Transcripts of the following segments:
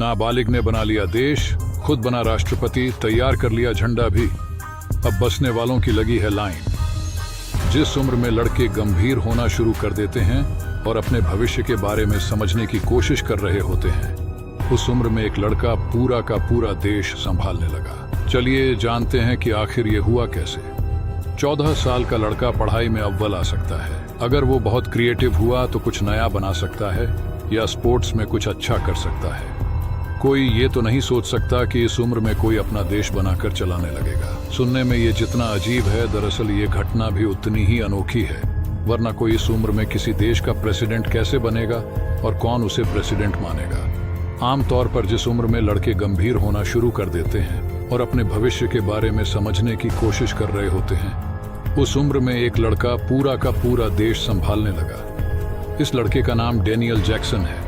नाबालिग ने बना लिया देश, खुद बना राष्ट्रपति, तैयार कर लिया झंडा भी। अब बसने वालों की लगी है लाइन। जिस उम्र में लड़के गंभीर होना शुरू कर देते हैं और अपने भविष्य के बारे में समझने की कोशिश कर रहे होते हैं, उस उम्र में एक लड़का पूरा का पूरा देश संभालने लगा। चलिए जानते हैं कि आखिर ये हुआ कैसे। 14 साल का लड़का पढ़ाई में अव्वल आ सकता है। अगर वो बहुत क्रिएटिव हुआ तो कुछ नया बना सकता है या स्पोर्ट्स में कुछ अच्छा कर सकता है। कोई ये तो नहीं सोच सकता कि इस उम्र में कोई अपना देश बनाकर चलाने लगेगा। सुनने में ये जितना अजीब है, दरअसल ये घटना भी उतनी ही अनोखी है। वरना कोई इस उम्र में किसी देश का प्रेसिडेंट कैसे बनेगा और कौन उसे प्रेसिडेंट मानेगा। आमतौर पर जिस उम्र में लड़के गंभीर होना शुरू कर देते हैं और अपने भविष्य के बारे में समझने की कोशिश कर रहे होते हैं, उस उम्र में एक लड़का पूरा का पूरा देश संभालने लगा। इस लड़के का नाम डेनियल जैक्सन है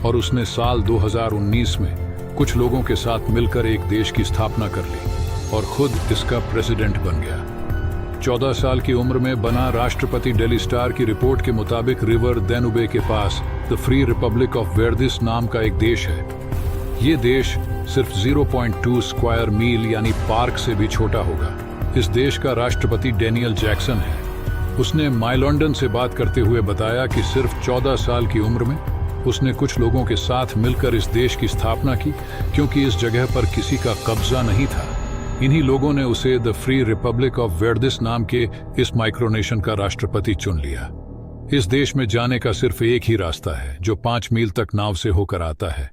और उसने साल 2019 में कुछ लोगों के साथ मिलकर एक देश की स्थापना कर ली और खुद इसका प्रेसिडेंट बन गया। 14 साल की उम्र में बना राष्ट्रपति। डेली स्टार की रिपोर्ट के मुताबिक रिवर दानुबे के पास द फ्री रिपब्लिक ऑफ वर्दिस नाम का एक देश है। ये देश सिर्फ 0.2 स्क्वायर मील यानी पार्क से भी छोटा होगा। इस देश का राष्ट्रपति डेनियल जैक्सन है। उसने माई लंदन से बात करते हुए बताया कि सिर्फ 14 साल की उम्र में उसने कुछ लोगों के साथ मिलकर इस देश की स्थापना की, क्योंकि इस जगह पर किसी का कब्जा नहीं था। इन्हीं लोगों ने उसे द फ्री रिपब्लिक ऑफ वर्दिस नाम के इस माइक्रोनेशन का राष्ट्रपति चुन लिया। इस देश में जाने का सिर्फ एक ही रास्ता है, जो 5 मील तक नाव से होकर आता है।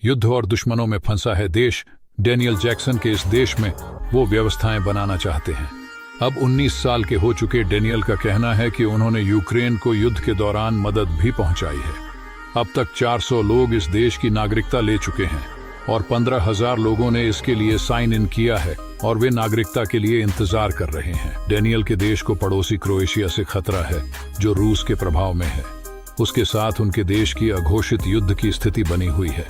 युद्ध और दुश्मनों में फंसा है देश। डेनियल जैक्सन के इस देश में वो व्यवस्थाएं बनाना चाहते हैं। अब 19 साल के हो चुके डेनियल का कहना है कि उन्होंने यूक्रेन को युद्ध के दौरान मदद भी पहुंचाई है। अब तक 400 लोग इस देश की नागरिकता ले चुके हैं और 15,000 लोगों ने इसके लिए साइन इन किया है और वे नागरिकता के लिए इंतजार कर रहे हैं। डेनियल के देश को पड़ोसी क्रोएशिया से खतरा है, जो रूस के प्रभाव में है। उसके साथ उनके देश की अघोषित युद्ध की स्थिति बनी हुई है।